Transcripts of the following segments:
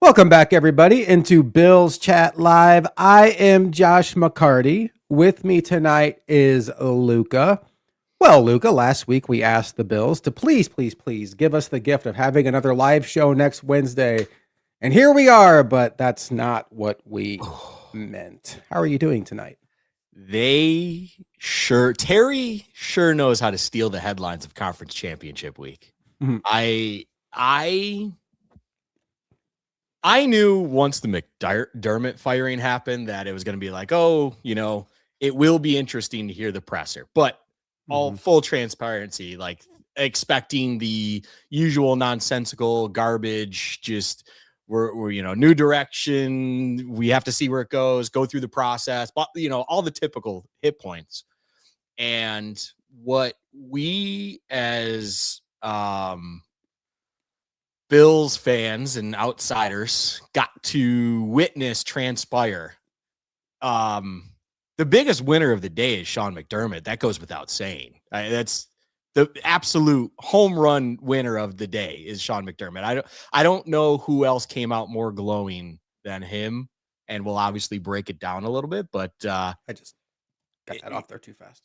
Welcome back, everybody, into Bills Chat Live. I am Josh McCarty. With me tonight is Luka. Well, Luka, last week we asked the Bills to please give us the gift of having another live show next Wednesday. And here we are, but that's not what we meant. How are you doing tonight? Terry sure knows how to steal the headlines of conference championship week. Mhm. I knew once the McDermott firing happened that it was going to be like, it will be interesting to hear the presser, but all full transparency, like expecting the usual nonsensical garbage, just we're new direction. We have to see where it goes, go through the process, but all the typical hit points. And what we as Bills fans and outsiders got to witness transpire. The biggest winner of the day is Sean McDermott. That goes without saying. That's the absolute home run winner of the day is Sean McDermott. I don't know who else came out more glowing than him, and we'll obviously break it down a little bit. But I just got that off there too fast.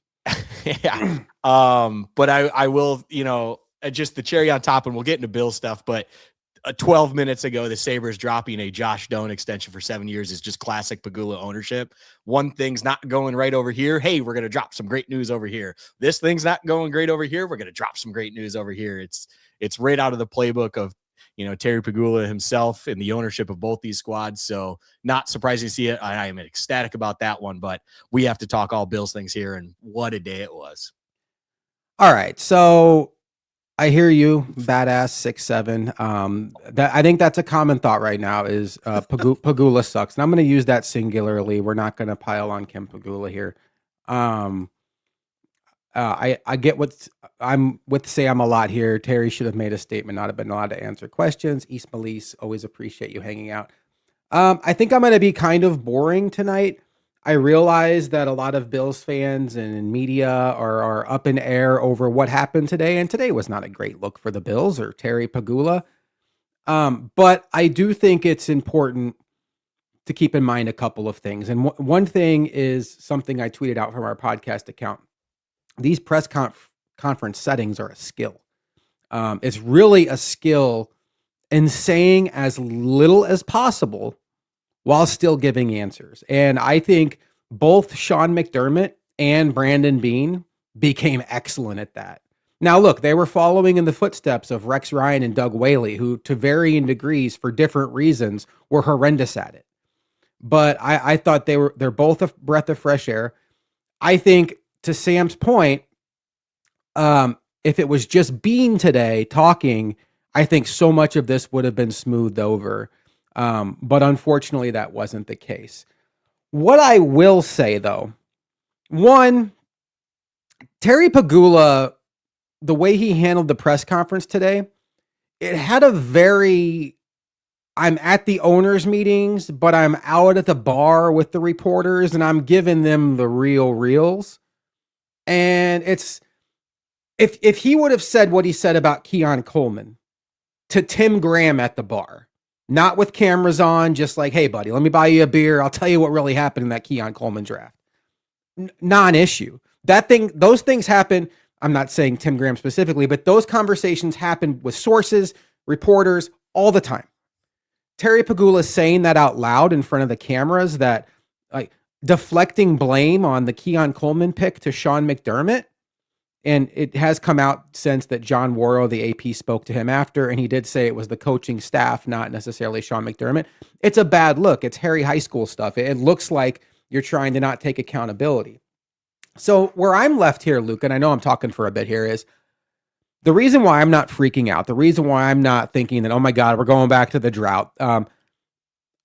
yeah. But I will, just the cherry on top, and we'll get into Bill stuff. But 12 minutes ago, the Sabres dropping a Josh Doan extension for 7 years is just classic Pegula ownership. One thing's not going right over here. Hey, we're going to drop some great news over here. This thing's not going great over here. We're going to drop some great news over here. It's right out of the playbook of, Terry Pegula himself and the ownership of both these squads. So not surprising to see it. I am ecstatic about that one, but we have to talk all Bills things here, and what a day it was. All right. So I hear you, badass 6'7". I think that's a common thought right now is Pegula sucks. And I'm going to use that singularly. We're not going to pile on Kim Pegula here. I get what I'm with Sam a lot here. Terry should have made a statement, not have been allowed to answer questions. East Malise, always appreciate you hanging out. I think I'm going to be kind of boring tonight. I realize that a lot of Bills fans and media are up in air over what happened today, and today was not a great look for the Bills or Terry Pegula. But I do think it's important to keep in mind a couple of things. And one thing is something I tweeted out from our podcast account. These press conference settings are a skill. It's really a skill in saying as little as possible while still giving answers. And I think both Sean McDermott and Brandon Beane became excellent at that. Now, look, they were following in the footsteps of Rex Ryan and Doug Whaley, who to varying degrees for different reasons were horrendous at it. But I thought they're both a breath of fresh air. I think to Sam's point, if it was just Beane today talking, I think so much of this would have been smoothed over. But unfortunately, that wasn't the case. What I will say, though, one, Terry Pegula, the way he handled the press conference today, it had a very, I'm at the owners' meetings, but I'm out at the bar with the reporters, and I'm giving them the reels. And it's, if he would have said what he said about Keon Coleman to Tim Graham at the bar, not with cameras on, just like, hey, buddy, let me buy you a beer. I'll tell you what really happened in that Keon Coleman draft. Non-issue. Those things happen. I'm not saying Tim Graham specifically, but those conversations happen with sources, reporters all the time. Terry Pegula saying that out loud in front of the cameras, that like deflecting blame on the Keon Coleman pick to Sean McDermott. And it has come out since that John Worrow, the AP, spoke to him after, and he did say it was the coaching staff, not necessarily Sean McDermott. It's a bad look. It's Harry High School stuff. It looks like you're trying to not take accountability. So where I'm left here, Luke, and I know I'm talking for a bit here, is the reason why I'm not freaking out, the reason why I'm not thinking that, oh my God, we're going back to the drought.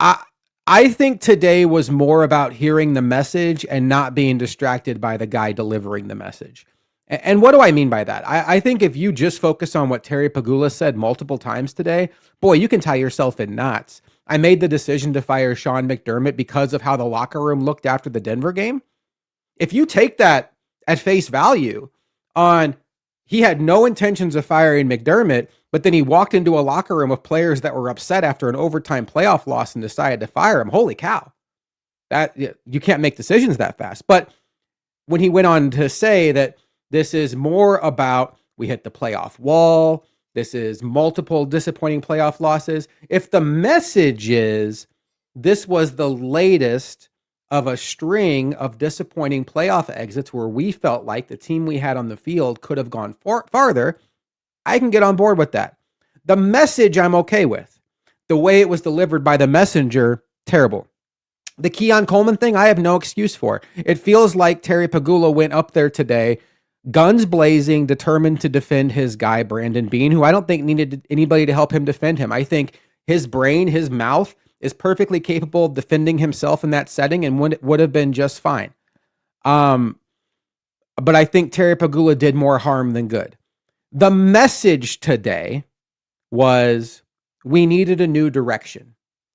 I think today was more about hearing the message and not being distracted by the guy delivering the message. And what do I mean by that? I think if you just focus on what Terry Pegula said multiple times today, boy, you can tie yourself in knots. I made the decision to fire Sean McDermott because of how the locker room looked after the Denver game. If you take that at face value on he had no intentions of firing McDermott, but then he walked into a locker room of players that were upset after an overtime playoff loss and decided to fire him. Holy cow. That you can't make decisions that fast. But when he went on to say that this is more about we hit the playoff wall, this is multiple disappointing playoff losses. If the message is this was the latest of a string of disappointing playoff exits where we felt like the team we had on the field could have gone farther, I can get on board with that. The message I'm okay with. The way it was delivered by the messenger, terrible. The Keon Coleman thing, I have no excuse for. It feels like Terry Pagula went up there today, guns blazing, determined to defend his guy, Brandon Beane, who I don't think needed anybody to help him defend him. I think his brain, his mouth is perfectly capable of defending himself in that setting and would have been just fine. But I think Terry Pagula did more harm than good. The message today was we needed a new direction.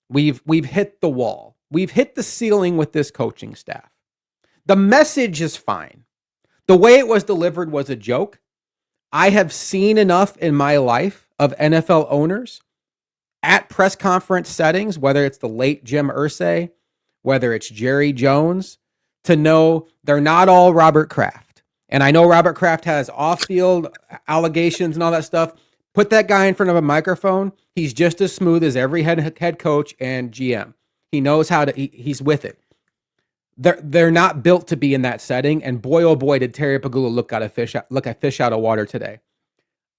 We've hit the wall. We've hit the ceiling with this coaching staff. The message is fine. The way it was delivered was a joke. I have seen enough in my life of NFL owners at press conference settings, whether it's the late Jim Irsay, whether it's Jerry Jones, to know they're not all Robert Kraft. And I know Robert Kraft has off-field allegations and all that stuff. Put that guy in front of a microphone. He's just as smooth as every head coach and GM. He knows how to, he's with it. They're not built to be in that setting. And boy, oh boy, did Terry Pagula look at fish out of water today.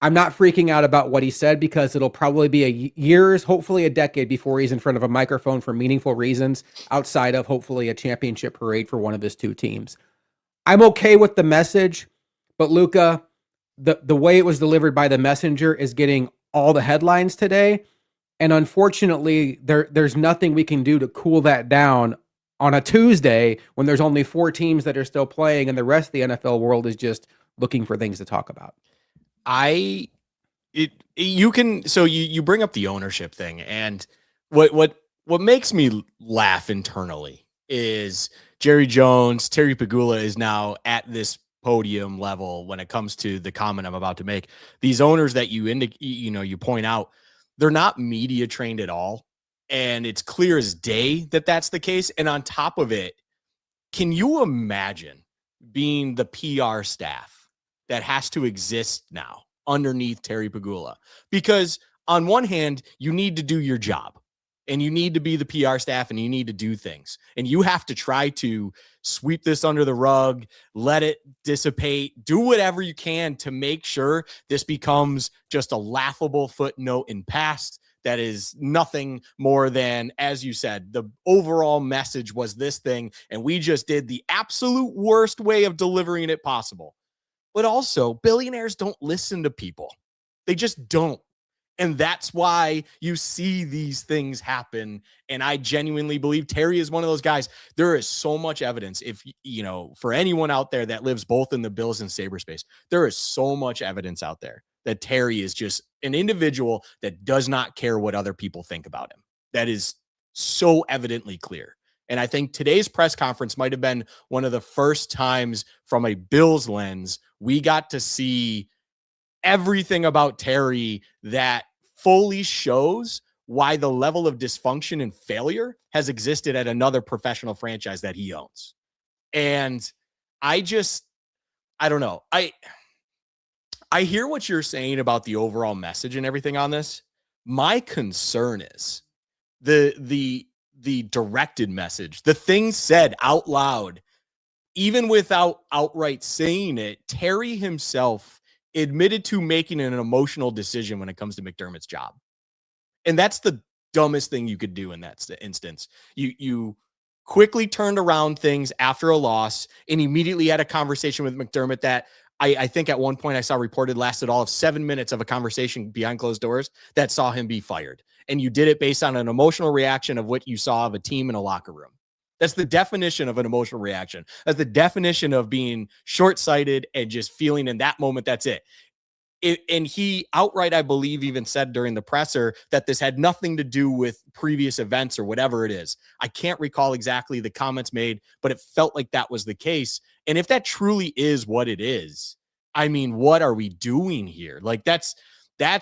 I'm not freaking out about what he said because it'll probably be years, hopefully a decade before he's in front of a microphone for meaningful reasons outside of hopefully a championship parade for one of his two teams. I'm okay with the message, but Luka, the way it was delivered by the messenger is getting all the headlines today. And unfortunately, there's nothing we can do to cool that down on a Tuesday when there's only 4 teams that are still playing and the rest of the NFL world is just looking for things to talk about. You bring up the ownership thing, and what makes me laugh internally is Jerry Jones, Terry Pagula is now at this podium level when it comes to the comment I'm about to make. These owners that you point out, they're not media trained at all. And it's clear as day that that's the case. And on top of it, can you imagine being the PR staff that has to exist now underneath Terry Pagula? Because on one hand, you need to do your job and you need to be the PR staff and you need to do things. And you have to try to sweep this under the rug, let it dissipate, do whatever you can to make sure this becomes just a laughable footnote in past. That is nothing more than, as you said, the overall message was this thing, and we just did the absolute worst way of delivering it possible. But also, billionaires don't listen to people. They just don't. And that's why you see these things happen. And I genuinely believe Terry is one of those guys. There is so much evidence. If, for anyone out there that lives both in the Bills and Sabre space, there is so much evidence out there that Terry is just an individual that does not care what other people think about him. That is so evidently clear. And I think today's press conference might have been one of the first times from a Bills lens we got to see everything about Terry that fully shows why the level of dysfunction and failure has existed at another professional franchise that he owns. And I don't know. I hear what you're saying about the overall message and everything on this. My concern is the directed message, the things said out loud, even without outright saying it. Terry himself admitted to making an emotional decision when it comes to McDermott's job. And that's the dumbest thing you could do in that instance. You quickly turned around things after a loss and immediately had a conversation with McDermott that I think at one point I saw reported lasted all of 7 minutes of a conversation behind closed doors that saw him be fired. And you did it based on an emotional reaction of what you saw of a team in a locker room. That's the definition of an emotional reaction. That's the definition of being short-sighted and just feeling in that moment, that's it. And he outright, I believe, even said during the presser that this had nothing to do with previous events or whatever it is. I can't recall exactly the comments made, but it felt like that was the case. And if that truly is what it is, I mean, what are we doing here? Like that's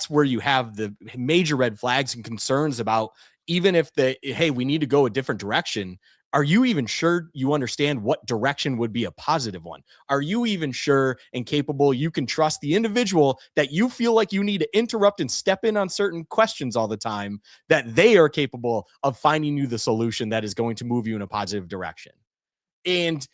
where you have the major red flags and concerns about, even if hey, we need to go a different direction. Are you even sure you understand what direction would be a positive one? Are you even sure and capable you can trust the individual that you feel like you need to interrupt and step in on certain questions all the time, that they are capable of finding you the solution that is going to move you in a positive direction? And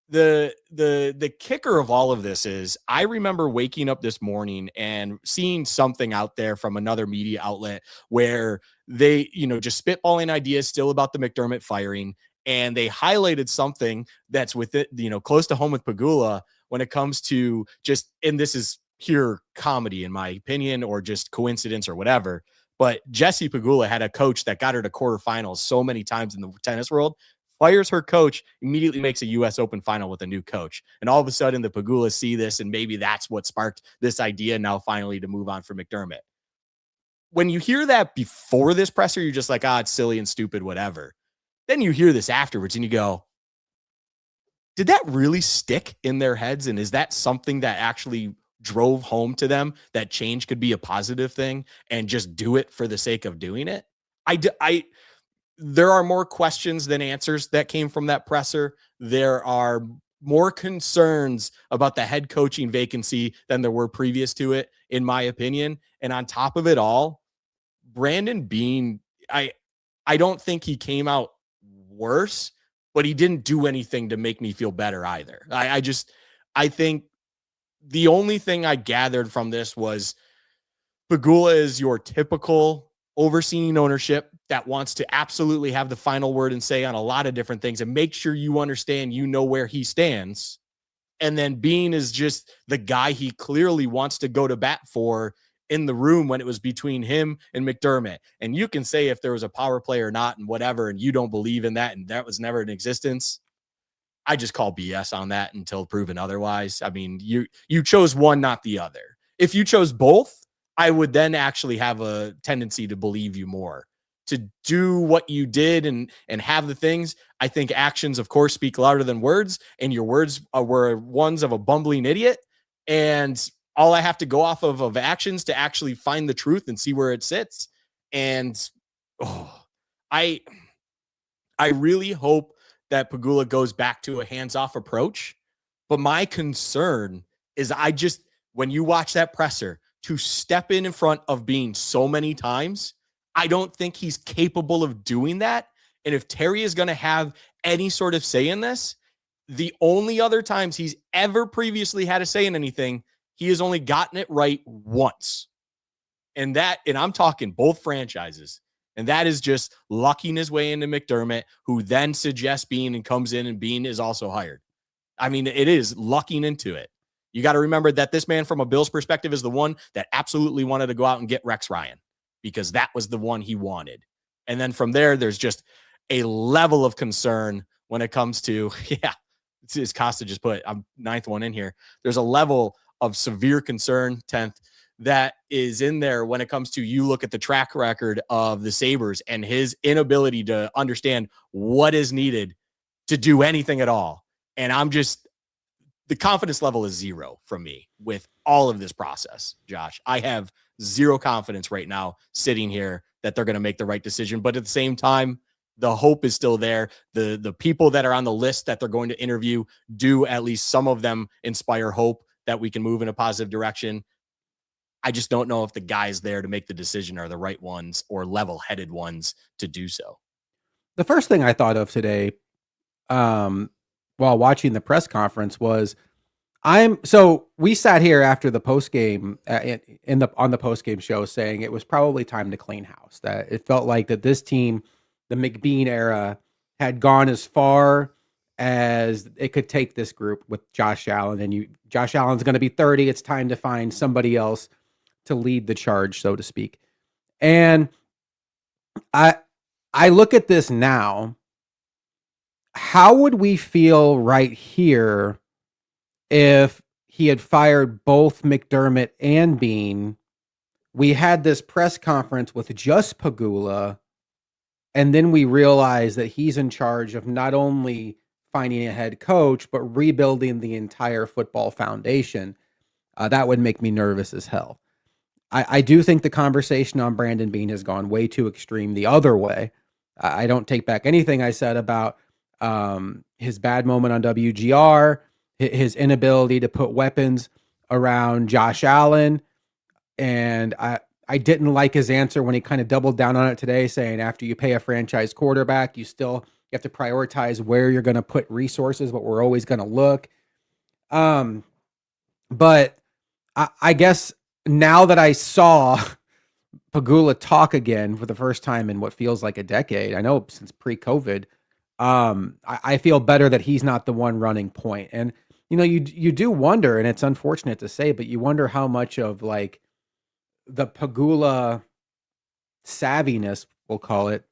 the kicker of all of this is, I remember waking up this morning and seeing something out there from another media outlet where they, just spitballing ideas still about the McDermott firing, and they highlighted something that's with it, close to home with Pagula when it comes to just, and this is pure comedy in my opinion, or just coincidence or whatever, but Jesse Pagula had a coach that got her to quarterfinals so many times in the tennis world, fires her coach, immediately makes a U.S. Open final with a new coach. And all of a sudden, the Pagulas see this, and maybe that's what sparked this idea now finally to move on for McDermott. When you hear that before this presser, you're just like, it's silly and stupid, whatever. Then you hear this afterwards and you go, did that really stick in their heads? And is that something that actually drove home to them that change could be a positive thing, and just do it for the sake of doing it? There are more questions than answers that came from that presser. There are more concerns about the head coaching vacancy than there were previous to it, in my opinion. And on top of it all, Brandon Beane, I don't think he came out worse, but he didn't do anything to make me feel better either. I think the only thing I gathered from this was Pagula is your typical overseeing ownership that wants to absolutely have the final word and say on a lot of different things, and make sure you understand, where he stands. And then Beane is just the guy he clearly wants to go to bat for in the room when it was between him and McDermott. And you can say if there was a power play or not and whatever, and you don't believe in that, and that was never in existence. I just call BS on that until proven otherwise. I mean, you chose one, not the other. If you chose both, I would then actually have a tendency to believe you more. To do what you did and have the things, I think actions, of course, speak louder than words, and your words were ones of a bumbling idiot. And all I have to go off of actions to actually find the truth and see where it sits. And I really hope that Pagula goes back to a hands-off approach. But my concern is, when you watch that presser, to step in front of Beane so many times, I don't think he's capable of doing that. And if Terry is going to have any sort of say in this, the only other times he's ever previously had a say in anything, he has only gotten it right once. And I'm talking both franchises. And that is just lucking his way into McDermott, who then suggests Beane and comes in, and Beane is also hired. I mean, it is lucking into it. You got to remember that this man, from a Bills perspective, is the one that absolutely wanted to go out and get Rex Ryan, because that was the one he wanted. And then from there, there's just a level of concern when it comes to, as Costa just put, I'm ninth one in here. There's a level of severe concern, 10th, that is in there when it comes to, you look at the track record of the Sabres and his inability to understand what is needed to do anything at all. And the confidence level is zero from me with all of this process, Josh. I have zero confidence right now sitting here that they're going to make the right decision. But at the same time, the hope is still there. The people that are on the list that they're going to interview do, at least some of them, inspire hope that we can move in a positive direction. I just don't know if the guys there to make the decision are the right ones or level-headed ones to do so. The first thing I thought of today, while watching the press conference, was so we sat here after the post game on the post game show saying it was probably time to clean house. That it felt like that this team, the McBean era, had gone as far as it could take this group with Josh Allen, and Josh Allen's going to be 30. It's time to find somebody else to lead the charge, so to speak. And I look at this now. How would we feel right here if he had fired both McDermott and Beane? We had this press conference with just Pagula, and then we realized that he's in charge of not only finding a head coach, but rebuilding the entire football foundation. That would make me nervous as hell. I do think the conversation on Brandon Beane has gone way too extreme the other way. I don't take back anything I said about his bad moment on WGR, his inability to put weapons around Josh Allen, and I didn't like his answer when he kind of doubled down on it today, saying after you pay a franchise quarterback, you have to prioritize where you're going to put resources, but we're always going to look. But I guess now that I saw Pagula talk again for the first time in what feels like a decade, I know since pre-COVID, I feel better that he's not the one running point. And you do wonder, and it's unfortunate to say, but you wonder how much of like the Pagula savviness, we'll call it,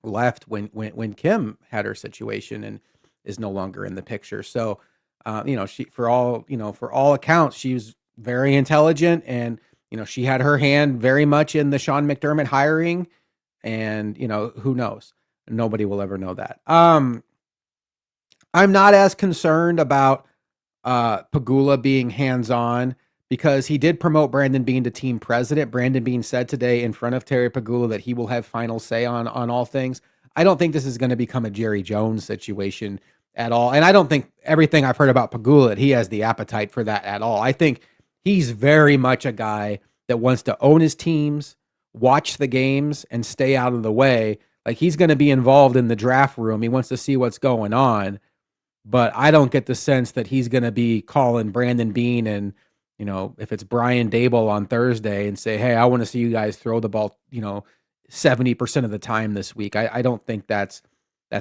left when Kim had her situation and is no longer in the picture. So, she for all accounts, she was very intelligent, and she had her hand very much in the Sean McDermott hiring, and who knows? Nobody will ever know that. I'm not as concerned about Pagula being hands-on because he did promote Brandon Beane to team president. Brandon Beane said today in front of Terry Pagula that he will have final say on all things. I don't think this is going to become a Jerry Jones situation at all. And I don't think everything I've heard about Pagula, that he has the appetite for that at all. I think he's very much a guy that wants to own his teams, watch the games, and stay out of the way. Like, he's going to be involved in the draft room. He wants to see what's going on. But I don't get the sense that he's going to be calling Brandon Beane and, if it's Brian Dable on Thursday and say, hey, I want to see you guys throw the ball, 70% of the time this week. I don't think that's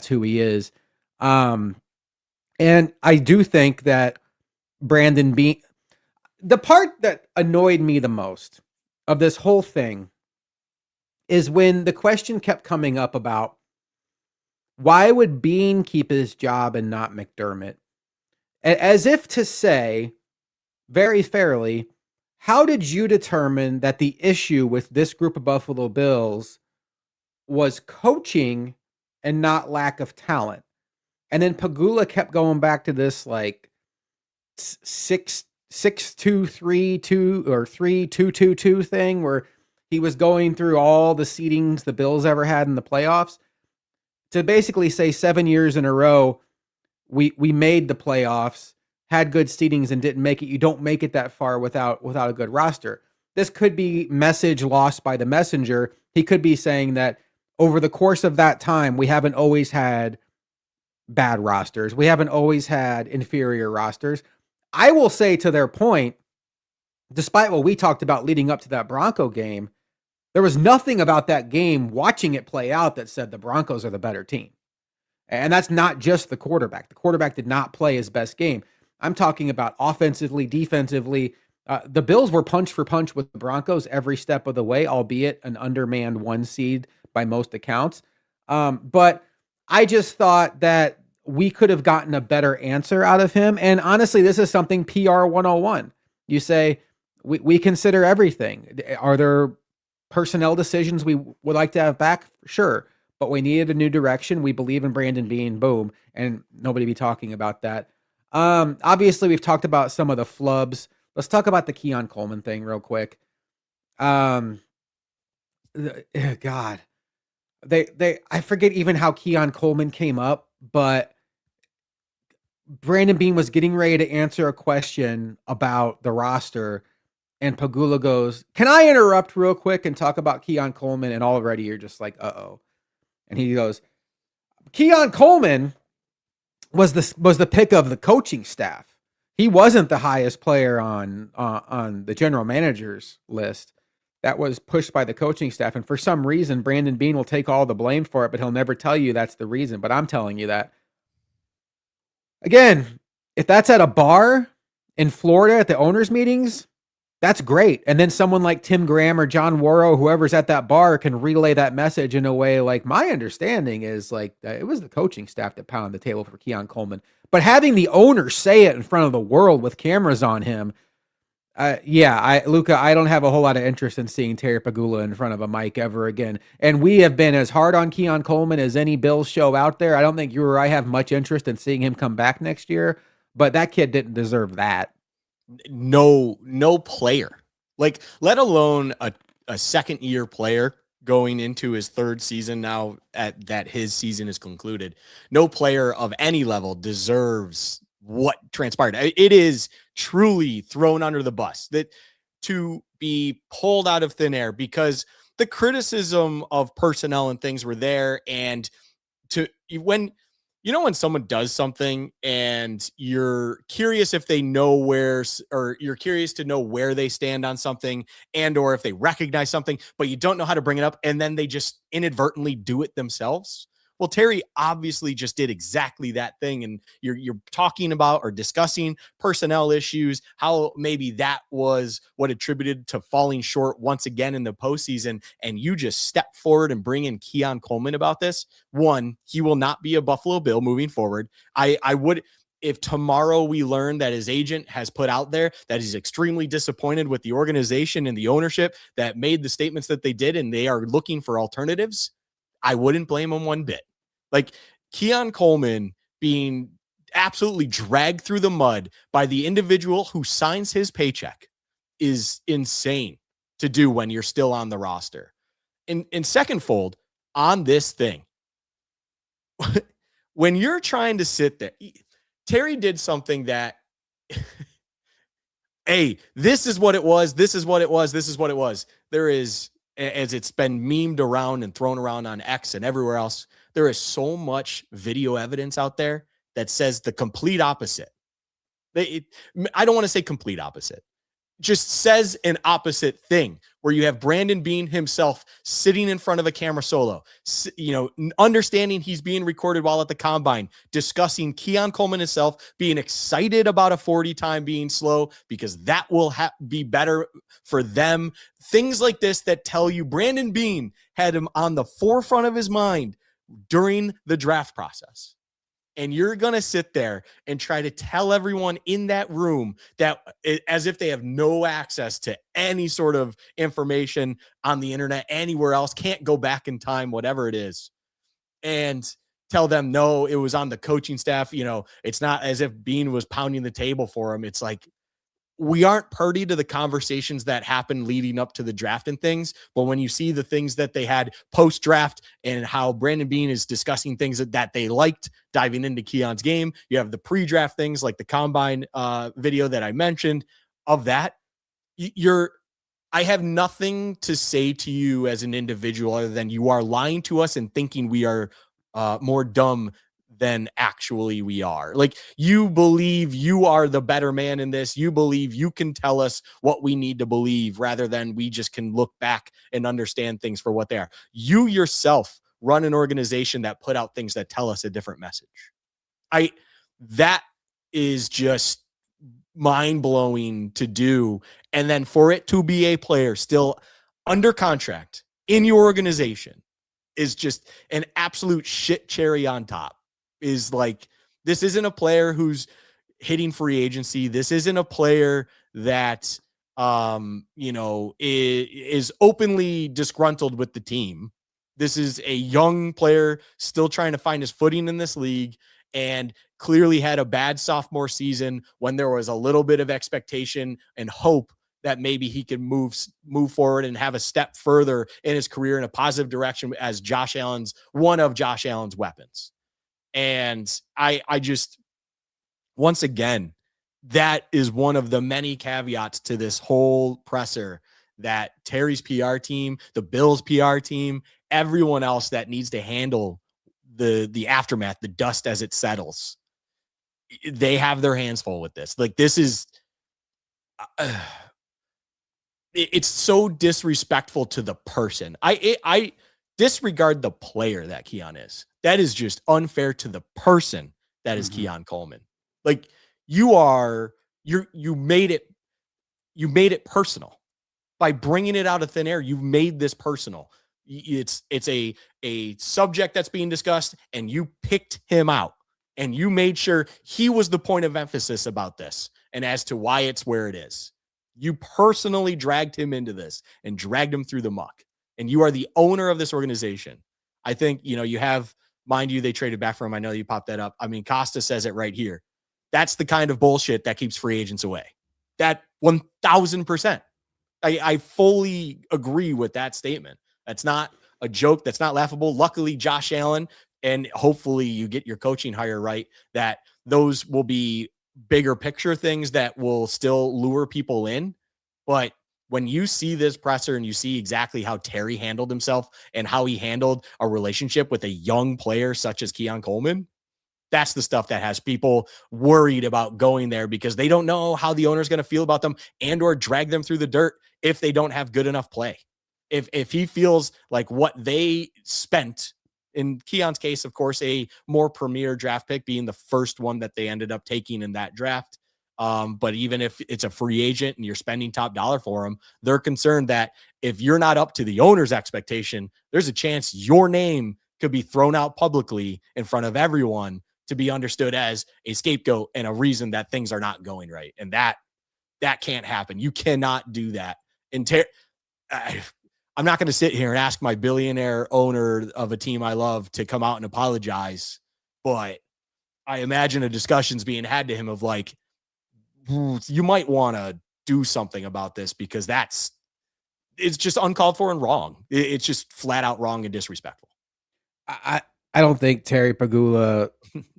who he is. And I do think that Brandon Beane, the part that annoyed me the most of this whole thing is when the question kept coming up about why would Beane keep his job and not McDermott? As if to say, very fairly, how did you determine that the issue with this group of Buffalo Bills was coaching and not lack of talent? And then Pagula kept going back to this like 6-2-3-2 or 3-2-2-2 thing where he was going through all the seedings the Bills ever had in the playoffs to basically say 7 years in a row we made the playoffs, had good seedings, and didn't make it. You don't make it that far without a good roster. This could be message lost by the messenger. He could be saying that over the course of that time, we haven't always had bad rosters. We haven't always had inferior rosters. I will say, to their point, despite what we talked about leading up to that Bronco game, there was nothing about that game, watching it play out, that said the Broncos are the better team. And that's not just the quarterback. The quarterback did not play his best game. I'm talking about offensively, defensively. The Bills were punch for punch with the Broncos every step of the way, albeit an undermanned 1 seed by most accounts. But I just thought that we could have gotten a better answer out of him. And honestly, this is something PR 101. You say, we consider everything. Are there personnel decisions we would like to have back? Sure. But we needed a new direction. We believe in Brandon Beane, boom. And nobody be talking about that. Obviously, we've talked about some of the flubs. Let's talk about the Keon Coleman thing real quick. God, I forget even how Keon Coleman came up, but Brandon Beane was getting ready to answer a question about the roster, and Pagula goes, "Can I interrupt real quick and talk about Keon Coleman?" And already you're just like, uh-oh. And he goes, Keon Coleman was the pick of the coaching staff. He wasn't the highest player on the general manager's list. That was pushed by the coaching staff. And for some reason, Brandon Beane will take all the blame for it, but he'll never tell you that's the reason. But I'm telling you that. Again, if that's at a bar in Florida at the owners' meetings, that's great. And then someone like Tim Graham or John Worrow, whoever's at that bar, can relay that message in a way like, my understanding is like it was the coaching staff that pounded the table for Keon Coleman. But having the owner say it in front of the world with cameras on him, Luka, I don't have a whole lot of interest in seeing Terry Pagula in front of a mic ever again. And we have been as hard on Keon Coleman as any Bills show out there. I don't think you or I have much interest in seeing him come back next year, but that kid didn't deserve that. no player, like let alone a second year player going into his third season now at that his season is concluded. No player of any level deserves what transpired. It is truly thrown under the bus that to be pulled out of thin air because the criticism of personnel and things were there. And to when when someone does something and you're curious if they know where, or you're curious to know where they stand on something, and or if they recognize something but you don't know how to bring it up, and then they just inadvertently do it themselves. Well, Terry obviously just did exactly that thing, and you're talking about or discussing personnel issues, how maybe that was what attributed to falling short once again in the postseason, and you just step forward and bring in Keon Coleman about this. One, he will not be a Buffalo Bill moving forward. I would, if tomorrow we learn that his agent has put out there that he's extremely disappointed with the organization and the ownership that made the statements that they did and they are looking for alternatives, I wouldn't blame him one bit. Like Keon Coleman being absolutely dragged through the mud by the individual who signs his paycheck is insane to do when you're still on the roster. In second fold on this thing, when you're trying to sit there, Terry did something that, hey, this is what it was. This is what it was. This is what it was. There is, as it's been memed around and thrown around on X and everywhere else, there is so much video evidence out there that says the complete opposite. I don't want to say complete opposite. Just says an opposite thing where you have Brandon Beane himself sitting in front of a camera solo, understanding he's being recorded while at the combine, discussing Keon Coleman himself, being excited about a 40 time being slow because that will be better for them. Things like this that tell you Brandon Beane had him on the forefront of his mind during the draft process. And you're going to sit there and try to tell everyone in that room that, as if they have no access to any sort of information on the internet, anywhere else, can't go back in time, whatever it is, and tell them, no, it was on the coaching staff. It's not as if Beane was pounding the table for him. It's like, we aren't party to the conversations that happened leading up to the draft and things. But when you see the things that they had post draft and how Brandon Beane is discussing things that they liked diving into Keon's game, you have the pre-draft things like the combine video that I mentioned of that. I have nothing to say to you as an individual other than you are lying to us and thinking we are more dumb than actually we are. Like, you believe you are the better man in this. You believe you can tell us what we need to believe rather than we just can look back and understand things for what they are. You yourself run an organization that put out things that tell us a different message. That is just mind-blowing to do. And then for it to be a player still under contract in your organization is just an absolute shit cherry on top. Is like, this isn't a player who's hitting free agency. This isn't a player that, is openly disgruntled with the team. This is a young player still trying to find his footing in this league and clearly had a bad sophomore season when there was a little bit of expectation and hope that maybe he could move forward and have a step further in his career in a positive direction as one of Josh Allen's weapons. And I just, once again, that is one of the many caveats to this whole presser that Terry's PR team, the Bills PR team, everyone else that needs to handle the aftermath, the dust as it settles, they have their hands full with this. Like, this is, it's so disrespectful to the person. I disregard the player that Keon is. That is just unfair to the person that is Keon Coleman. Like, you made it personal by bringing it out of thin air. You've made this personal. It's a subject that's being discussed, and you picked him out, and you made sure he was the point of emphasis about this and as to why it's where it is. You personally dragged him into this and dragged him through the muck, and you are the owner of this organization. I think, you have, mind you, they traded back for him. I know you popped that up. I mean, Costa says it right here. That's the kind of bullshit that keeps free agents away. That 1000%. I fully agree with that statement. That's not a joke. That's not laughable. Luckily, Josh Allen, and hopefully you get your coaching hire right, that those will be bigger picture things that will still lure people in. But when you see this presser and you see exactly how Terry handled himself and how he handled a relationship with a young player such as Keon Coleman, that's the stuff that has people worried about going there because they don't know how the owner's going to feel about them and or drag them through the dirt if they don't have good enough play. If he feels like what they spent, in Keon's case, of course, a more premier draft pick being the first one that they ended up taking in that draft. But even if it's a free agent and you're spending top dollar for him, they're concerned that if you're not up to the owner's expectation, there's a chance your name could be thrown out publicly in front of everyone to be understood as a scapegoat and a reason that things are not going right. And that can't happen. You cannot do that. I'm not going to sit here and ask my billionaire owner of a team I love to come out and apologize, but I imagine a discussion's being had to him of like, you might want to do something about this because it's just uncalled for and wrong. It's just flat out wrong and disrespectful. I don't think Terry Pagula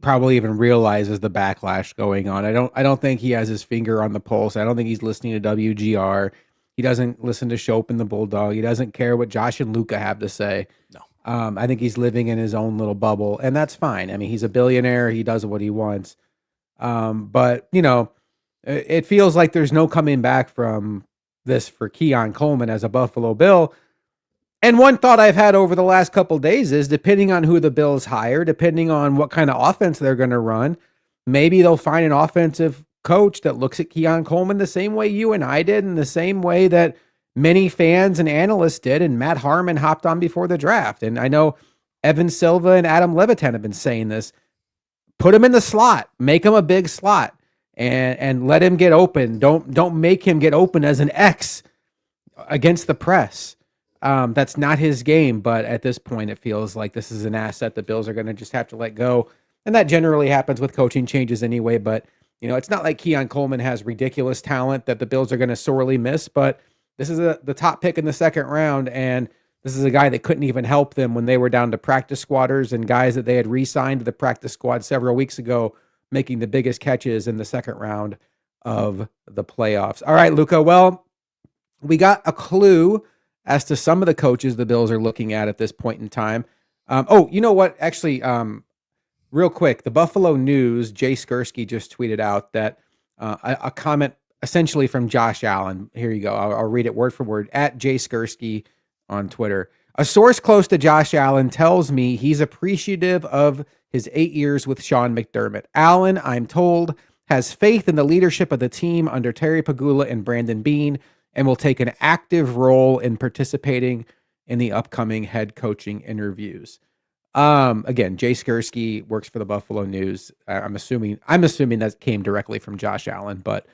probably even realizes the backlash going on. I don't think he has his finger on the pulse. I don't think he's listening to WGR. He doesn't listen to Shope and the Bulldog. He doesn't care what Josh and Luka have to say. No. I think he's living in his own little bubble, and that's fine. I mean, he's a billionaire. He does what he wants. But, it feels like there's no coming back from this for Keon Coleman as a Buffalo Bill. And one thought I've had over the last couple of days is, depending on who the Bills hire, depending on what kind of offense they're going to run, maybe they'll find an offensive coach that looks at Keon Coleman the same way you and I did, and the same way that many fans and analysts did, and Matt Harmon hopped on before the draft. And I know Evan Silva and Adam Levitan have been saying this. Put him in the slot, make him a big slot, and let him get open. Don't make him get open as an X against the press. That's not his game, but at this point, it feels like this is an asset the Bills are going to just have to let go. And that generally happens with coaching changes anyway, but it's not like Keon Coleman has ridiculous talent that the Bills are going to sorely miss, but this is the top pick in the second round, and this is a guy that couldn't even help them when they were down to practice squatters and guys that they had re-signed to the practice squad several weeks ago, making the biggest catches in the second round of the playoffs. All right, Luka, well, we got a clue as to some of the coaches the Bills are looking at this point in time. You know what? Actually, real quick, the Buffalo News, Jay Skursky just tweeted out that a comment essentially from Josh Allen. Here you go. I'll read it word for word. At Jay Skursky on Twitter. A source close to Josh Allen tells me he's appreciative of his 8 years with Sean McDermott. Allen, I'm told, has faith in the leadership of the team under Terry Pagula and Brandon Beane, and will take an active role in participating in the upcoming head coaching interviews. Again, Jay Skursky works for the Buffalo News. I'm assuming that came directly from Josh Allen, but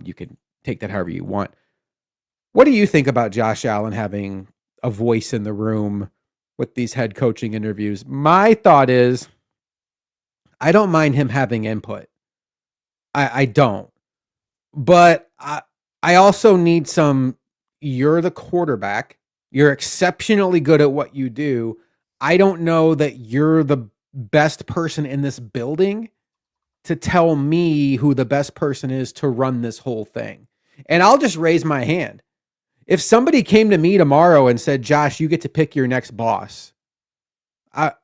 you can take that however you want. What do you think about Josh Allen having a voice in the room with these head coaching interviews? My thought is, I don't mind him having input. I don't. But I also need you're the quarterback. You're exceptionally good at what you do. I don't know that you're the best person in this building to tell me who the best person is to run this whole thing. And I'll just raise my hand. If somebody came to me tomorrow and said, Josh, you get to pick your next boss,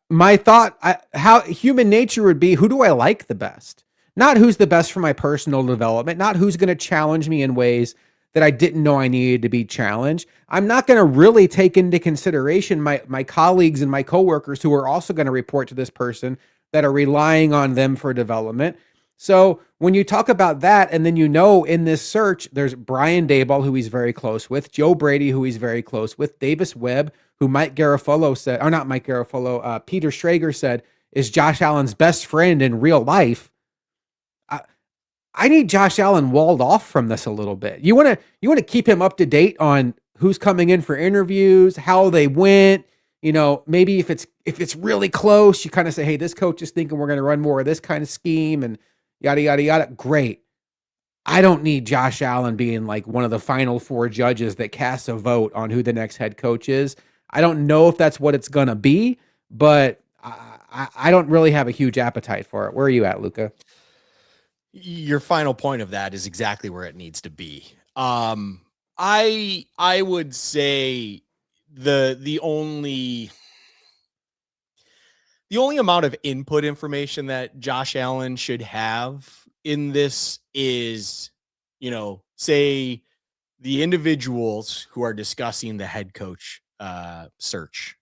my thought, how human nature would be, who do I like the best? Not who's the best for my personal development, not who's going to challenge me in ways that I didn't know I needed to be challenged. I'm not going to really take into consideration my colleagues and my coworkers who are also going to report to this person that are relying on them for development. So when you talk about that, and then in this search, there's Brian Daboll, who he's very close with, Joe Brady, who he's very close with, Davis Webb, who Peter Schrager said is Josh Allen's best friend in real life. I need Josh Allen walled off from this a little bit. You want to keep him up to date on who's coming in for interviews, how they went. Maybe if it's really close, you kind of say, hey, this coach is thinking we're going to run more of this kind of scheme and yada, yada, yada. Great. I don't need Josh Allen being like one of the final four judges that casts a vote on who the next head coach is. I don't know if that's what it's going to be, but I don't really have a huge appetite for it. Where are you at, Luca? Your final point of that is exactly where it needs to be. I would say the only amount of input information that Josh Allen should have in this is, say the individuals who are discussing the head coach search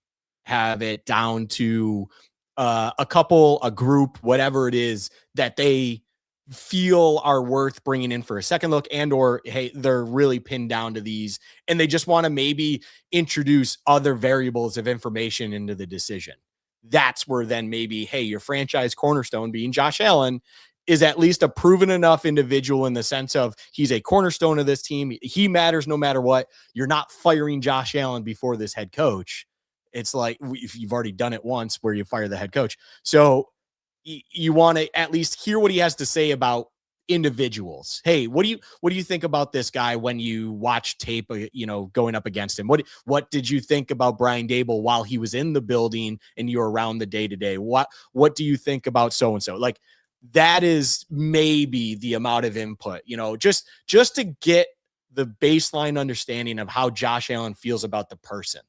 have it down to a group, whatever it is that they feel are worth bringing in for a second look, and or hey, they're really pinned down to these and they just want to maybe introduce other variables of information into the decision. That's where then maybe, hey, your franchise cornerstone being Josh Allen is at least a proven enough individual in the sense of he's a cornerstone of this team. He matters no matter what. You're not firing Josh Allen before this head coach. It's like if you've already done it once where you fire the head coach. So you want to at least hear what he has to say about individuals. Hey, what do you think about this guy when you watch tape, going up against him? What did you think about Brian Dable while he was in the building and you're around the day to day? What do you think about so and so? Like that is maybe the amount of input, just to get the baseline understanding of how Josh Allen feels about the person.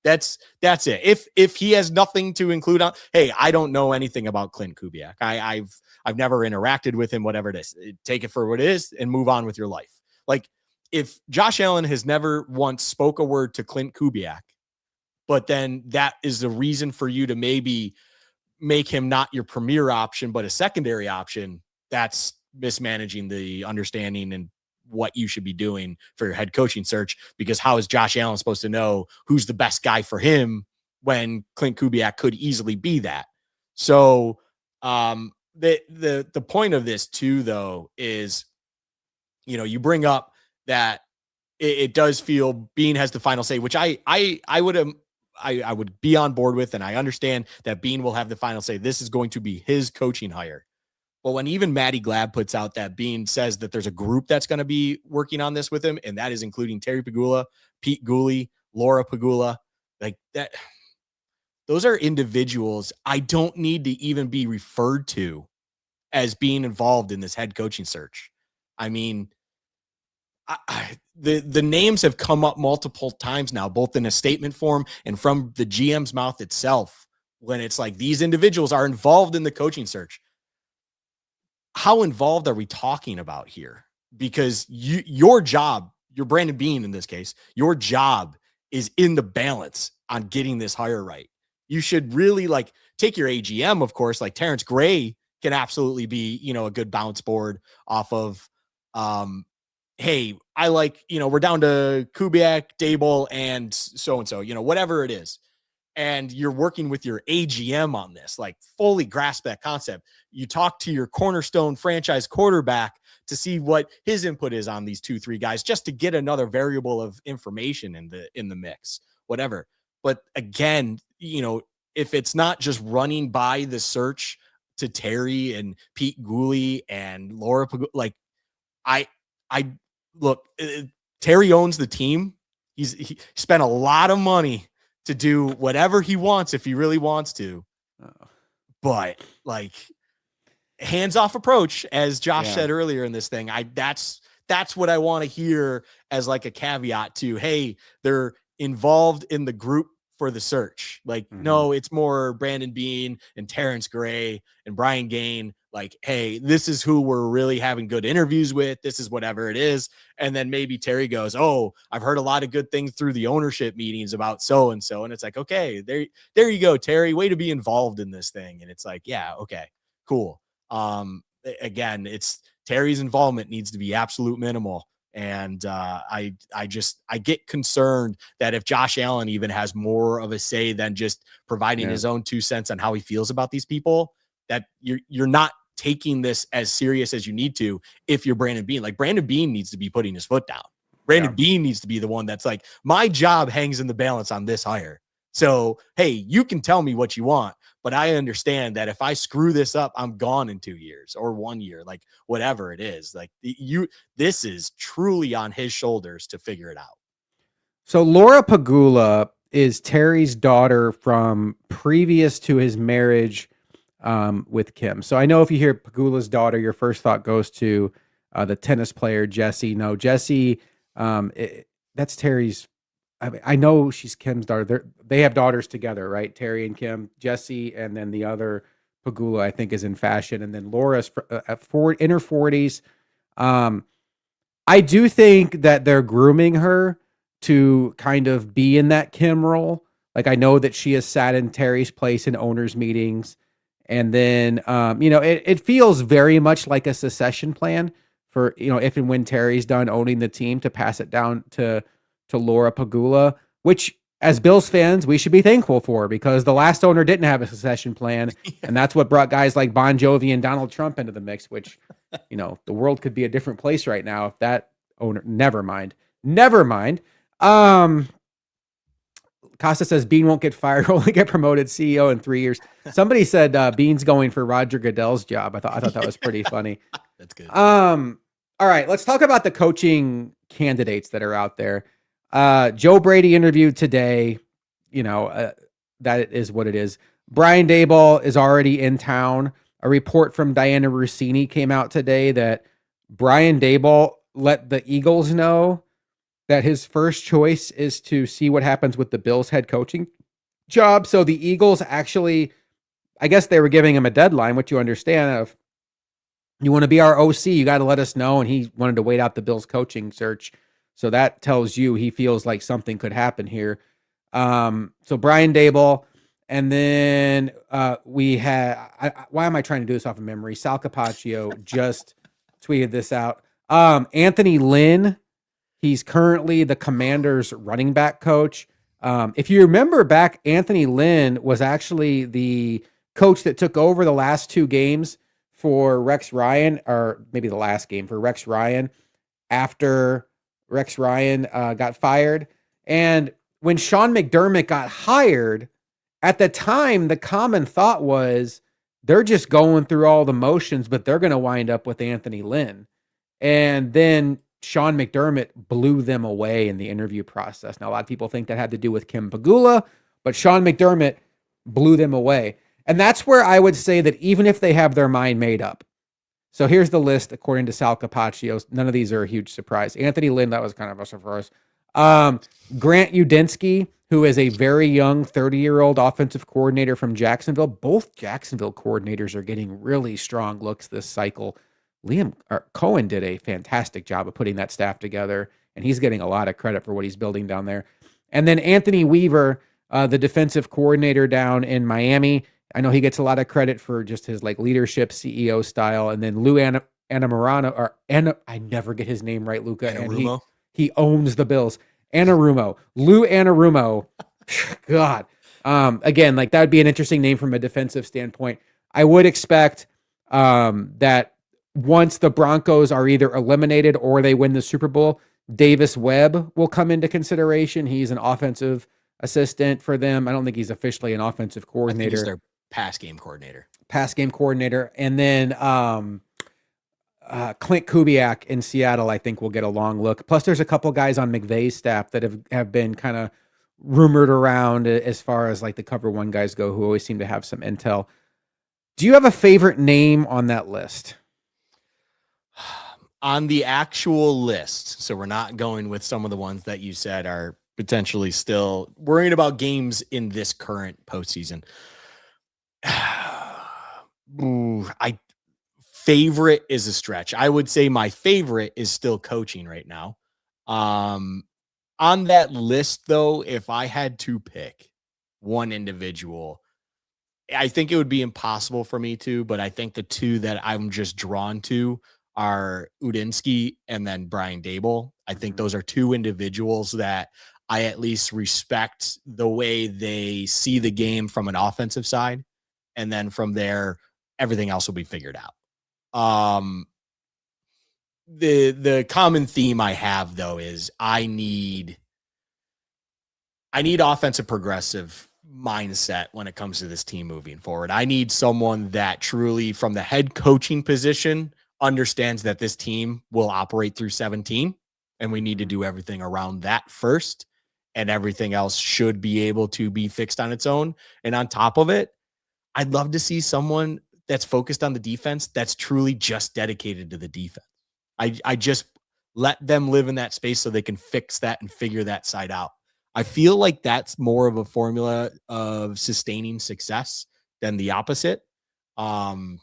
That's it. If he has nothing to include on, hey, I don't know anything about Clint Kubiak. I've never interacted with him, whatever it is. Take it for what it is and move on with your life. Like if Josh Allen has never once spoke a word to Clint Kubiak, but then that is the reason for you to maybe make him not your premier option, but a secondary option, that's mismanaging the understanding and what you should be doing for your head coaching search, because how is Josh Allen supposed to know who's the best guy for him when Clint Kubiak could easily be that? So the point of this too, though, is, you bring up that it does feel Bean has the final say, which I would be on board with. And I understand that Bean will have the final say. This is going to be his coaching hire. But when even Matty Glab puts out that Bean says that there's a group that's going to be working on this with him, and that is including Terry Pagula, Pete Gooley, Laura Pagula, like that, those are individuals I don't need to even be referred to as being involved in this head coaching search. I mean, the names have come up multiple times now, both in a statement form and from the GM's mouth itself, when it's like these individuals are involved in the coaching search. How involved are we talking about here? Because your job, you're Brandon Bean in this case, your job is in the balance on getting this hire right. You should really take your AGM, of course, like Terrence Gray can absolutely be, a good bounce board off of, hey, we're down to Kubiak, Dable, and so, whatever it is. And you're working with your AGM on this, like fully grasp that concept. You talk to your cornerstone franchise quarterback to see what his input is on these 2-3 guys, just to get another variable of information in the mix, whatever. But again, if it's not just running by the search to Terry and Pete Gooley and Laura, like I look, Terry owns the team. He spent a lot of money to do whatever he wants if he really wants to. But hands-off approach, as Josh said earlier in this thing, that's what I want to hear as a caveat to, hey, they're involved in the group for the search. No, it's more Brandon Bean and Terrence Gray and Brian Gain. Hey, this is who we're really having good interviews with. This is whatever it is. And then maybe Terry goes, oh, I've heard a lot of good things through the ownership meetings about so-and-so. And it's like, okay, there you go, Terry, way to be involved in this thing. And it's like, yeah, okay, cool. Again, it's Terry's involvement needs to be absolute minimal. And I get concerned that if Josh Allen even has more of a say than just providing his own 2 cents on how he feels about these people, that you're not taking this as serious as you need to. If you're Brandon Bean, Brandon Bean needs to be putting his foot down. Brandon Bean needs to be the one that's like, my job hangs in the balance on this hire. So, hey, you can tell me what you want, but I understand that if I screw this up, I'm gone in 2 years or 1 year, like whatever it is. Like this is truly on his shoulders to figure it out. So Laura Pagula is Terry's daughter from previous to his marriage with Kim. So I know if you hear Pagula's daughter, your first thought goes to the tennis player Jessie. No, Jessie, that's Terry's. I know she's Kim's daughter. They have daughters together, right? Terry and Kim, Jessie, and then the other Pagula, I think, is in fashion, and then Laura's in her 40s. I do think that they're grooming her to kind of be in that Kim role. Like I know that she has sat in Terry's place in owners meetings. And then, it feels very much like a succession plan for, if and when Terry's done owning the team to pass it down to Laura Pagula, which as Bills fans, we should be thankful for because the last owner didn't have a succession plan. And that's what brought guys like Bon Jovi and Donald Trump into the mix, which, the world could be a different place right now if that owner, never mind. Costa says Bean won't get fired, he'll only get promoted CEO in 3 years. Somebody said Bean's going for Roger Goodell's job. I thought that was pretty funny. That's good. All right, let's talk about the coaching candidates that are out there. Joe Brady interviewed today. That is what it is. Brian Daboll is already in town. A report from Diana Rossini came out today that Brian Daboll let the Eagles know that his first choice is to see what happens with the Bills head coaching job. So the Eagles actually, I guess they were giving him a deadline, which you understand of. You want to be our OC, you got to let us know. And he wanted to wait out the Bills coaching search. So that tells you he feels like something could happen here. So Brian Daboll. And then we had, why am I trying to do this off of memory? Sal Capaccio just tweeted this out. Anthony Lynn, he's currently the Commanders running back coach. If you remember back, Anthony Lynn was actually the coach that took over the last 2 games for Rex Ryan, or maybe the last game for Rex Ryan after Rex Ryan got fired. And when Sean McDermott got hired, at the time, the common thought was they're just going through all the motions, but they're going to wind up with Anthony Lynn. And then Sean McDermott blew them away in the interview process. Now, a lot of people think that had to do with Kim Pagula, but Sean McDermott blew them away. And that's where I would say that even if they have their mind made up. So here's the list according to Sal Capaccio. None of these are a huge surprise. Anthony Lynn, that was kind of a surprise. Grant Udinski, who is a very young 30-year-old offensive coordinator from Jacksonville. Both Jacksonville coordinators are getting really strong looks this cycle. Cohen did a fantastic job of putting that staff together, and he's getting a lot of credit for what he's building down there. And then Anthony Weaver, the defensive coordinator down in Miami. I know he gets a lot of credit for just his leadership, CEO style. And then Lou Anarumo, I never get his name right, Luka. And he owns the Bills. Lou Anarumo. God. Again, that would be an interesting name from a defensive standpoint. I would expect that once the Broncos are either eliminated or they win the Super Bowl, Davis Webb will come into consideration. He's an offensive assistant for them. I don't think he's officially an offensive coordinator. He's their pass game coordinator. And then Clint Kubiak in Seattle, I think, will get a long look. Plus, there's a couple guys on McVay's staff that have been kind of rumored around as far as the cover one guys go, who always seem to have some intel. Do you have a favorite name on that list? On the actual list, so we're not going with some of the ones that you said are potentially still worrying about games in this current postseason. Favorite is a stretch. I would say my favorite is still coaching right now. On that list, though, if I had to pick one individual, I think it would be impossible for me to, but I think the two that I'm just drawn to are Udinski and then Brian Daboll. I think those are two individuals that I at least respect the way they see the game from an offensive side. And then from there, everything else will be figured out. The common theme I have, though, is I need I need offensive progressive mindset when it comes to this team moving forward. I need someone that truly, from the head coaching position, understands that this team will operate through 17, and we need to do everything around that first, and everything else should be able to be fixed on its own. And on top of it, I'd love to see someone that's focused on the defense that's truly just dedicated to the defense. I just let them live in that space so they can fix that and figure that side out. I feel like that's more of a formula of sustaining success than the opposite. Um,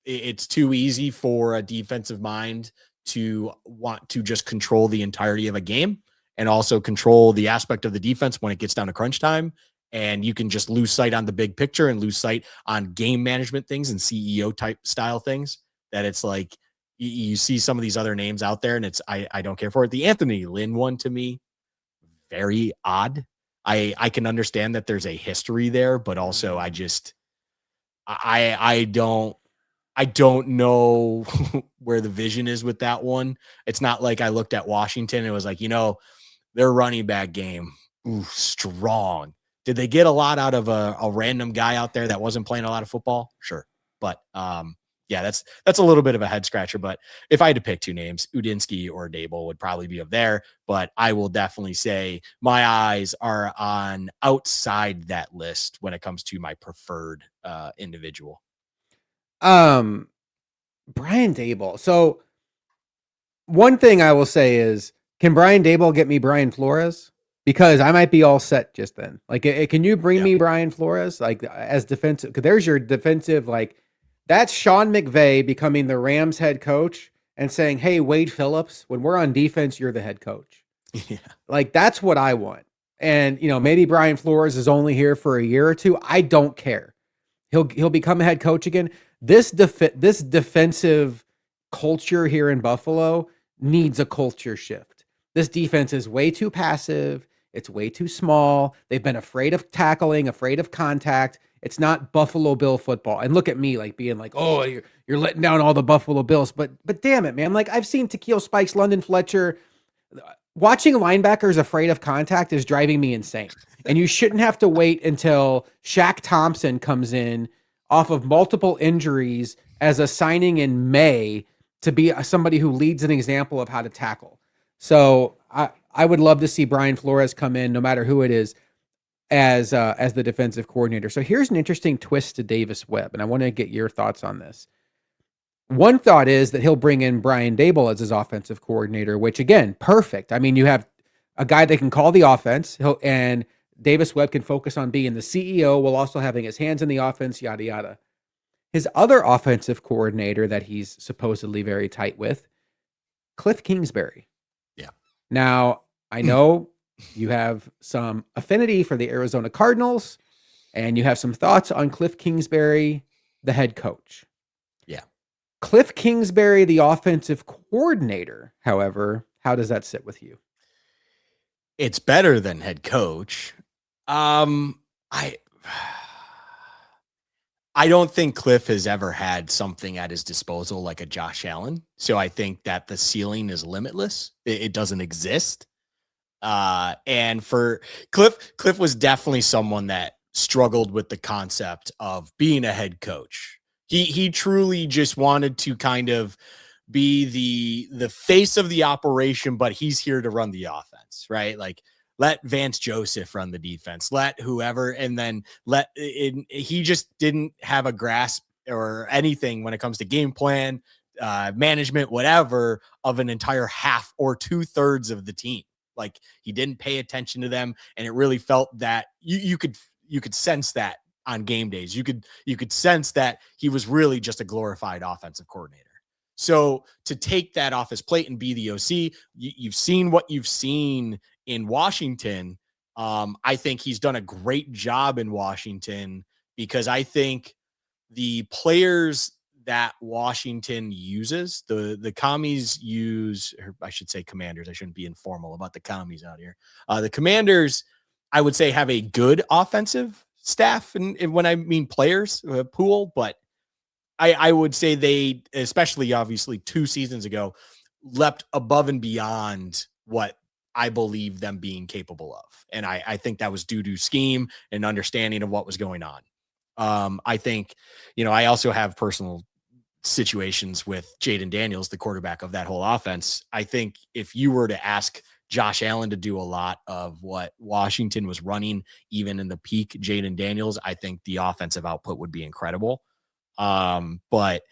it's too easy for a defensive mind to want to just control the entirety of a game and also control the aspect of the defense when it gets down to crunch time. And you can just lose sight on the big picture and lose sight on game management things and CEO type style things that it's like you see some of these other names out there and I don't care for it. The Anthony Lynn one to me, very odd. I can understand that there's a history there, but also I don't know where the vision is with that one. It's not like I looked at Washington and it was like, their running back game, strong. Did they get a lot out of a random guy out there that wasn't playing a lot of football? Sure. But yeah, that's a little bit of a head scratcher. But if I had to pick two names, Udinsky or Dable would probably be up there. But I will definitely say my eyes are on outside that list when it comes to my preferred individual. Brian Dable. So one thing I will say is, can Brian Dable get me Brian Flores? Because I might be all set just then. Like, can you bring me Brian Flores? Like, as defensive, because there's your defensive, like, that's Sean McVay becoming the Rams head coach and saying, hey, Wade Phillips, when we're on defense, you're the head coach. Yeah. Like, that's what I want. And, maybe Brian Flores is only here for a year or two. I don't care. He'll become a head coach again. This defensive culture here in Buffalo needs a culture shift. This defense is way too passive. It's way too small. They've been afraid of tackling, afraid of contact. It's not Buffalo Bill football. And look at me, like, being like, oh, you're letting down all the Buffalo Bills. But damn it, man. Like, I've seen Takeel Spikes, London Fletcher. Watching linebackers afraid of contact is driving me insane. And you shouldn't have to wait until Shaq Thompson comes in off of multiple injuries as a signing in May to be somebody who leads an example of how to tackle. So I would love to see Brian Flores come in, no matter who it is, as the defensive coordinator. So here's an interesting twist to Davis Webb, and I want to get your thoughts on this. One thought is that he'll bring in Brian Dable as his offensive coordinator, which, again, perfect. I mean, you have a guy that can call the offense, and Davis Webb can focus on being the CEO while also having his hands in the offense, yada, yada. His other offensive coordinator that he's supposedly very tight with, Cliff Kingsbury. Yeah. Now, I know you have some affinity for the Arizona Cardinals, and you have some thoughts on Cliff Kingsbury, the head coach. Yeah. Cliff Kingsbury, the offensive coordinator, however, how does that sit with you? It's better than head coach. I don't think Cliff has ever had something at his disposal like a Josh Allen. So I think that the ceiling is limitless. It doesn't exist. And for Cliff was definitely someone that struggled with the concept of being a head coach. He truly just wanted to kind of be the face of the operation, but he's here to run the offense, right? Like, let Vance Joseph run the defense, let whoever, and then he just didn't have a grasp or anything when it comes to game plan, management, whatever, of an entire half or 2/3 of the team. Like, he didn't pay attention to them. And it really felt that you could sense that on game days. You could sense that he was really just a glorified offensive coordinator. So to take that off his plate and be the OC, you've seen what you've seen in Washington. I think he's done a great job in Washington, because I think the players that Washington uses, the commies use, or I should say Commanders. I shouldn't be informal about the commies out here. The Commanders, I would say, have a good offensive staff, and when I mean players pool, but I would say they, especially obviously 2 seasons ago, leapt above and beyond what I believe them being capable of. And I think that was due to scheme and understanding of what was going on. I think, I also have personal situations with Jaden Daniels, the quarterback of that whole offense. I think if you were to ask Josh Allen to do a lot of what Washington was running, even in the peak Jaden Daniels, I think the offensive output would be incredible. But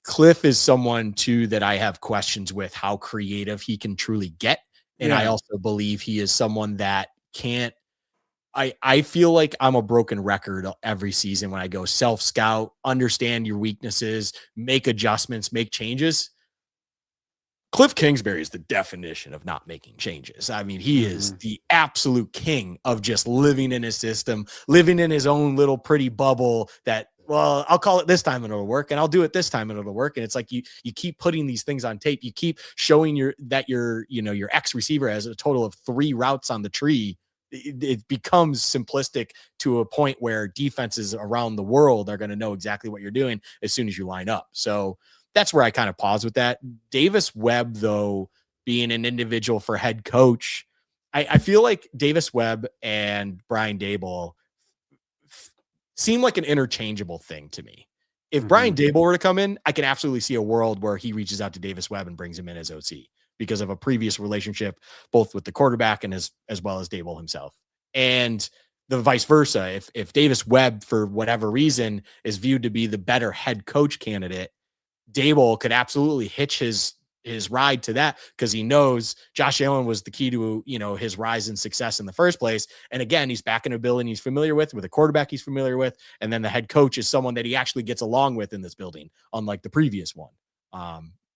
Cliff is someone too that I have questions with how creative he can truly get. And I also believe he is someone that can't. I feel like I'm a broken record every season when I go self-scout, understand your weaknesses, make adjustments, make changes. Cliff Kingsbury is the definition of not making changes. I mean, he is the absolute king of just living in his system, living in his own little pretty bubble that, well, I'll call it this time and it'll work, and I'll do it this time and it'll work. And it's like you keep putting these things on tape. You keep showing your ex receiver has a total of 3 routes on the tree. It becomes simplistic to a point where defenses around the world are going to know exactly what you're doing as soon as you line up. So that's where I kind of pause with that. Davis Webb, though, being an individual for head coach, I feel like Davis Webb and Brian Daboll seem like an interchangeable thing to me. If Brian Daboll were to come in, I can absolutely see a world where he reaches out to Davis Webb and brings him in as OC because of a previous relationship, both with the quarterback and as well as Daboll himself. And the vice versa. If Davis Webb, for whatever reason, is viewed to be the better head coach candidate, Daboll could absolutely hitch his ride to that because he knows Josh Allen was the key to, his rise in success in the first place. And again, he's back in a building he's familiar with a quarterback he's familiar with. And then the head coach is someone that he actually gets along with in this building, unlike the previous one.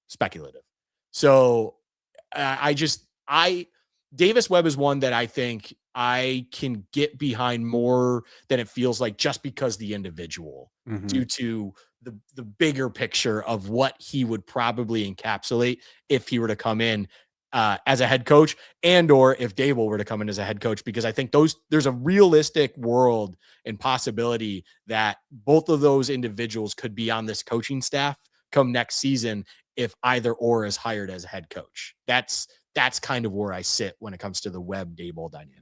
Speculative. So Davis Webb is one that I think I can get behind more than it feels like just because the individual due to the bigger picture of what he would probably encapsulate if he were to come in as a head coach and or if Daboll were to come in as a head coach, because I think there's a realistic world and possibility that both of those individuals could be on this coaching staff come next season if either or is hired as a head coach. That's kind of where I sit when it comes to the Webb Daboll dynamic.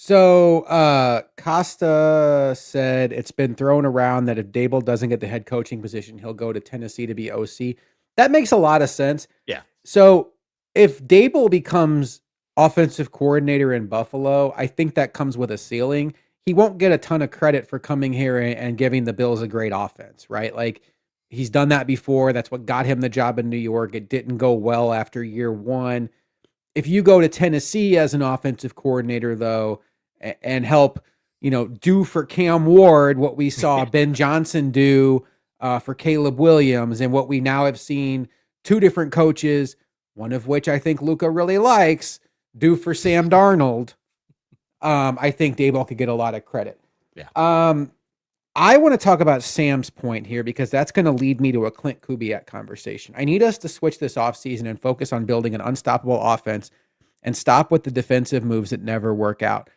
So Costa said it's been thrown around that if Daboll doesn't get the head coaching position, he'll go to Tennessee to be OC. That makes a lot of sense. Yeah. So if Daboll becomes offensive coordinator in Buffalo, I think that comes with a ceiling. He won't get a ton of credit for coming here and giving the Bills a great offense, right? Like he's done that before. That's what got him the job in New York. It didn't go well after year 1. If you go to Tennessee as an offensive coordinator, though, and help, do for Cam Ward what we saw Ben Johnson do for Caleb Williams, and what we now have seen 2 different coaches, one of which I think Luka really likes, do for Sam Darnold, I think Daboll could get a lot of credit. Yeah. I want to talk about Sam's point here because that's going to lead me to a Clint Kubiak conversation. I need us to switch this offseason and focus on building an unstoppable offense and stop with the defensive moves that never work out.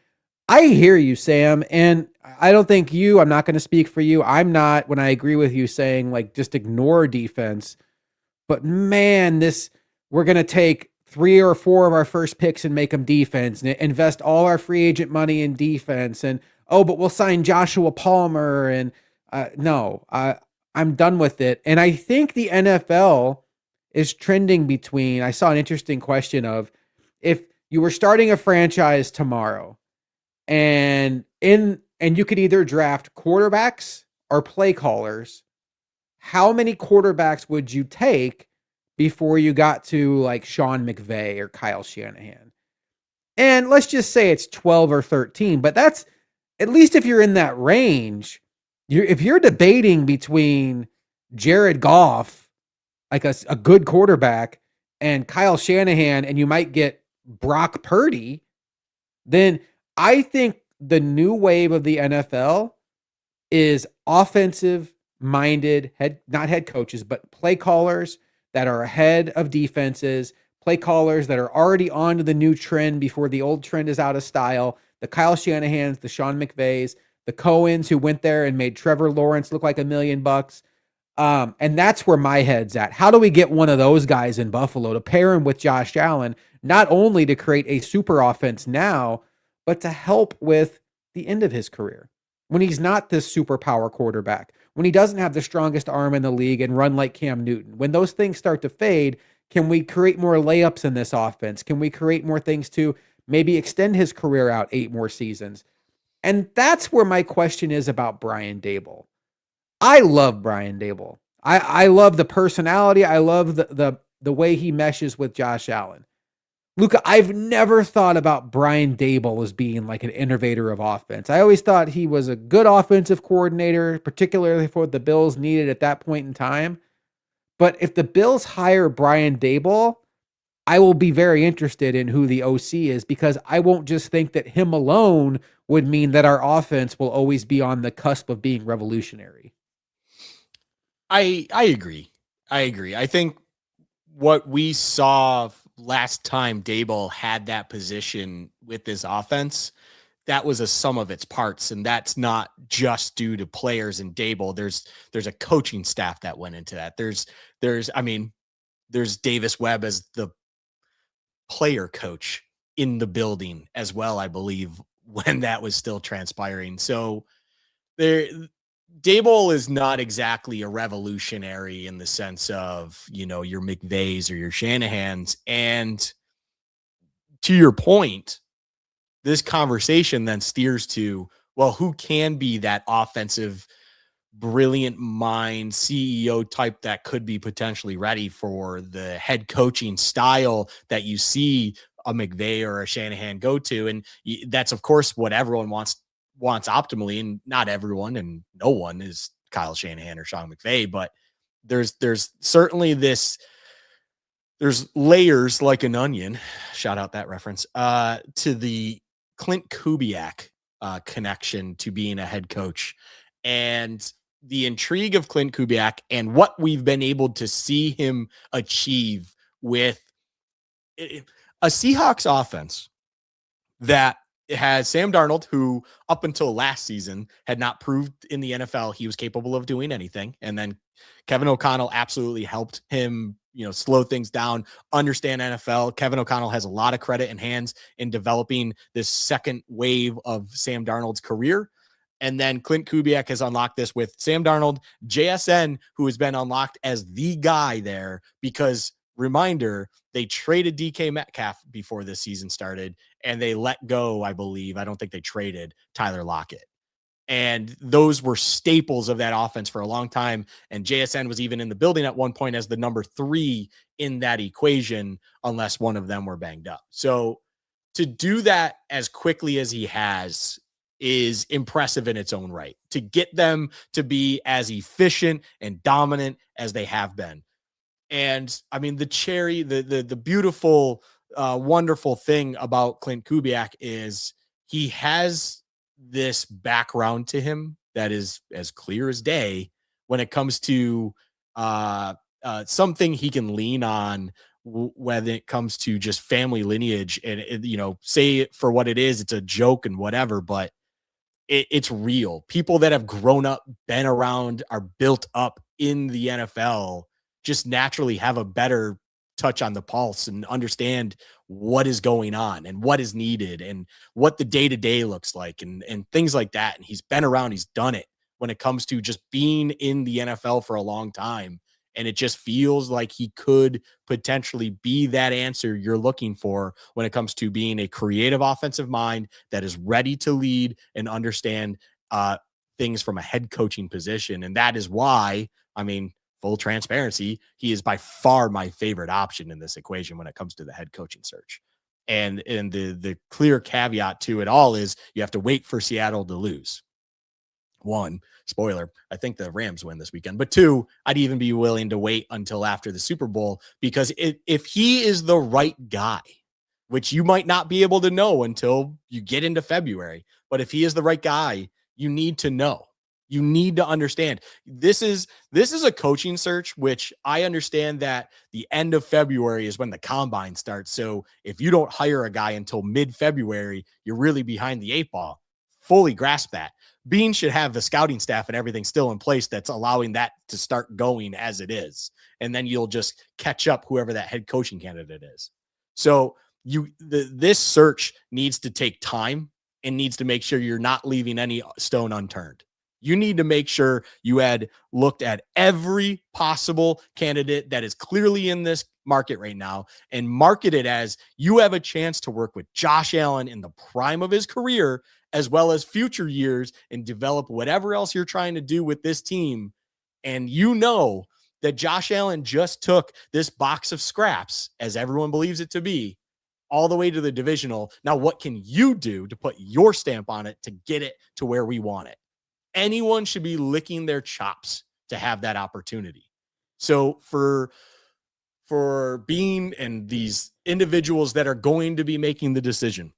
I hear you, Sam, and I don't think I'm not going to speak for you. I'm not, when I agree with you saying like just ignore defense, but man, we're going to take 3 or 4 of our first picks and make them defense and invest all our free agent money in defense. And, but we'll sign Joshua Palmer. And no, I'm done with it. And I think the NFL is trending between, I saw an interesting question of if you were starting a franchise tomorrow, and you could either draft quarterbacks or play callers, how many quarterbacks would you take before you got to like Sean McVay or Kyle Shanahan? And let's just say it's 12 or 13, but that's at least if you're in that range. If you're debating between Jared Goff, like a good quarterback, and Kyle Shanahan, and you might get Brock Purdy, then I think the new wave of the NFL is offensive-minded, not head coaches, but play callers that are ahead of defenses, play callers that are already on to the new trend before the old trend is out of style. The Kyle Shanahans, the Sean McVays, the Cohens who went there and made Trevor Lawrence look like $1 million. And that's where my head's at. How do we get one of those guys in Buffalo to pair him with Josh Allen, not only to create a super offense now, but to help with the end of his career when he's not this superpower quarterback, when he doesn't have the strongest arm in the league and run like Cam Newton? When those things start to fade, can we create more layups in this offense? Can we create more things to maybe extend his career out 8 more seasons? And that's where my question is about Brian Daboll. I love Brian Daboll. I love the personality. I love the way he meshes with Josh Allen. Luka, I've never thought about Brian Daboll as being like an innovator of offense. I always thought he was a good offensive coordinator, particularly for what the Bills needed at that point in time. But if the Bills hire Brian Daboll, I will be very interested in who the OC is, because I won't just think that him alone would mean that our offense will always be on the cusp of being revolutionary. I agree. I agree. I think what we saw last time Daboll had that position with this offense, that was a sum of its parts, and that's not just due to players and Daboll. There's a coaching staff that went into that. There's Davis Webb as the player coach in the building as well, I believe, when that was still transpiring. So there, Daboll is not exactly a revolutionary in the sense of, your McVays or your Shanahans. And to your point, this conversation then steers to, well, who can be that offensive, brilliant mind CEO type that could be potentially ready for the head coaching style that you see a McVay or a Shanahan go to. And that's, of course, what everyone wants optimally, and not everyone and no one is Kyle Shanahan or Sean McVay, but there's certainly there's layers like an onion, shout out that reference, to the Clint Kubiak connection to being a head coach. And the intrigue of Clint Kubiak and what we've been able to see him achieve with a Seahawks offense that has Sam Darnold, who up until last season had not proved in the NFL he was capable of doing anything. And then Kevin O'Connell absolutely helped him, slow things down, understand NFL. Kevin O'Connell has a lot of credit in hands in developing this second wave of Sam Darnold's career. And then Clint Kubiak has unlocked this with Sam Darnold, JSN, who has been unlocked as the guy there because, reminder, they traded DK Metcalf before this season started, and they let go, I believe, I don't think they traded Tyler Lockett. And those were staples of that offense for a long time. And JSN was even in the building at one point as the number 3 in that equation, unless one of them were banged up. So to do that as quickly as he has is impressive in its own right, to get them to be as efficient and dominant as they have been. And I mean, the beautiful, wonderful thing about Clint Kubiak is he has this background to him that is as clear as day when it comes to something he can lean on when it comes to just family lineage and, say it for what it is. It's a joke and whatever, but it's real. People that have grown up, been around, are built up in the NFL just naturally have a better touch on the pulse and understand what is going on and what is needed and what the day-to-day looks like and things like that. And he's been around, he's done it when it comes to just being in the NFL for a long time. And it just feels like he could potentially be that answer you're looking for when it comes to being a creative offensive mind that is ready to lead and understand things from a head coaching position. And that is why, I mean, full transparency, he is by far my favorite option in this equation when it comes to the head coaching search. And the clear caveat to it all is you have to wait for Seattle to lose. 1, spoiler, I think the Rams win this weekend. But 2, I'd even be willing to wait until after the Super Bowl, because if he is the right guy, which you might not be able to know until you get into February, but if he is the right guy, you need to know. You need to understand this is a coaching search, which I understand that the end of February is when the combine starts. So if you don't hire a guy until mid-February, you're really behind the 8 ball. Fully grasp that. Bean should have the scouting staff and everything still in place that's allowing that to start going as it is. And then you'll just catch up whoever that head coaching candidate is. So this search needs to take time and needs to make sure you're not leaving any stone unturned. You need to make sure you had looked at every possible candidate that is clearly in this market right now and market it as you have a chance to work with Josh Allen in the prime of his career, as well as future years, and develop whatever else you're trying to do with this team. And you know that Josh Allen just took this box of scraps, as everyone believes it to be, all the way to the divisional. Now, what can you do to put your stamp on it to get it to where we want it? Anyone should be licking their chops to have that opportunity. So for Bean and these individuals that are going to be making the decision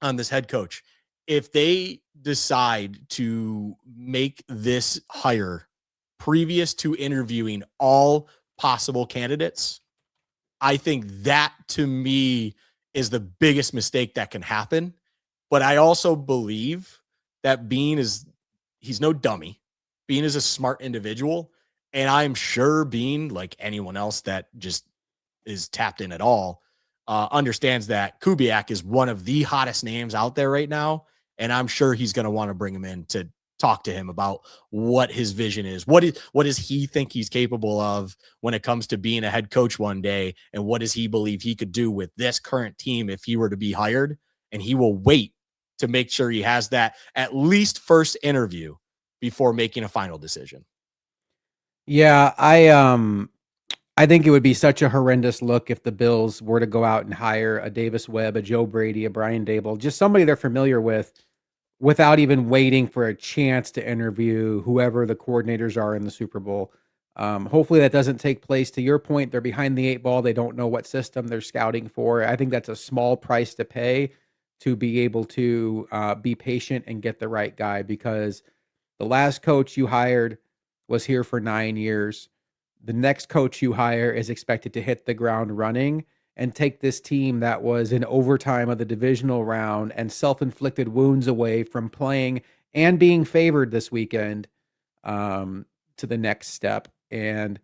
on this head coach, if they decide to make this hire previous to interviewing all possible candidates, I think that to me is the biggest mistake that can happen. But I also believe that Bean he's no dummy. Bean is a smart individual. And I'm sure Bean, like anyone else that just is tapped in at all, understands that Kubiak is one of the hottest names out there right now. And I'm sure he's going to want to bring him in to talk to him about what his vision is. What does he think he's capable of when it comes to being a head coach one day? And what does he believe he could do with this current team if he were to be hired? And he will wait to make sure he has that at least first interview before making a final decision. Yeah, I think it would be such a horrendous look if the Bills were to go out and hire a Davis Webb, a Joe Brady, a Brian Dable, just somebody they're familiar with, without even waiting for a chance to interview whoever the coordinators are in the Super Bowl. Hopefully that doesn't take place. To your point, they're behind the 8 ball. They don't know what system they're scouting for. I think that's a small price to pay to be able to be patient and get the right guy, because the last coach you hired was here for 9 years. The next coach you hire is expected to hit the ground running and take this team that was in overtime of the divisional round and self-inflicted wounds away from playing and being favored this weekend to the next step. And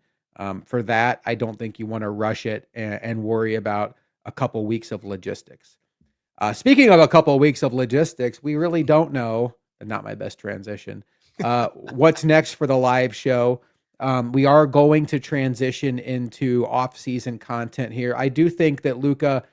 for that, I don't think you want to rush it and worry about a couple weeks of logistics. Speaking of a couple of weeks of logistics, we really don't know, not my best transition, what's next for the live show. We are going to transition into off-season content here. I do think that Luka,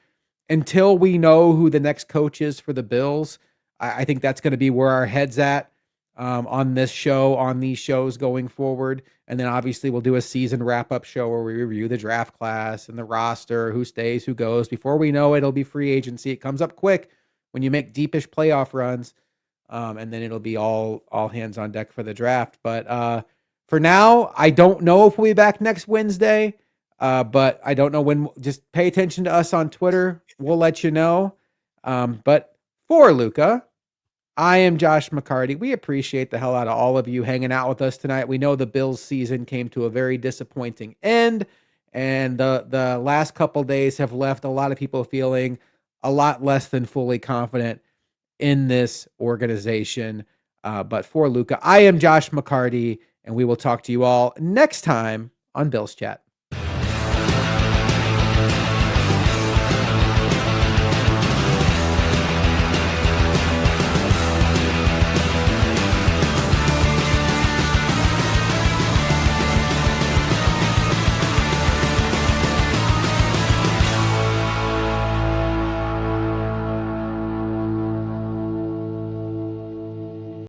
until we know who the next coach is for the Bills, I think that's going to be where our head's at on this show, on these shows going forward. And then obviously we'll do a season wrap-up show where we review the draft class and the roster, who stays, who goes. Before we know it, it'll be free agency. It comes up quick when you make deepish playoff runs, and then it'll be all hands on deck for the draft. But for now, I don't know if we'll be back next Wednesday, but I don't know when. Just pay attention to us on Twitter. We'll let you know. But for Luka, I am Josh McCarty. We appreciate the hell out of all of you hanging out with us tonight. We know the Bills season came to a very disappointing end, and the last couple days have left a lot of people feeling a lot less than fully confident in this organization. But for Luka, I am Josh McCarty, and we will talk to you all next time on Bills Chat.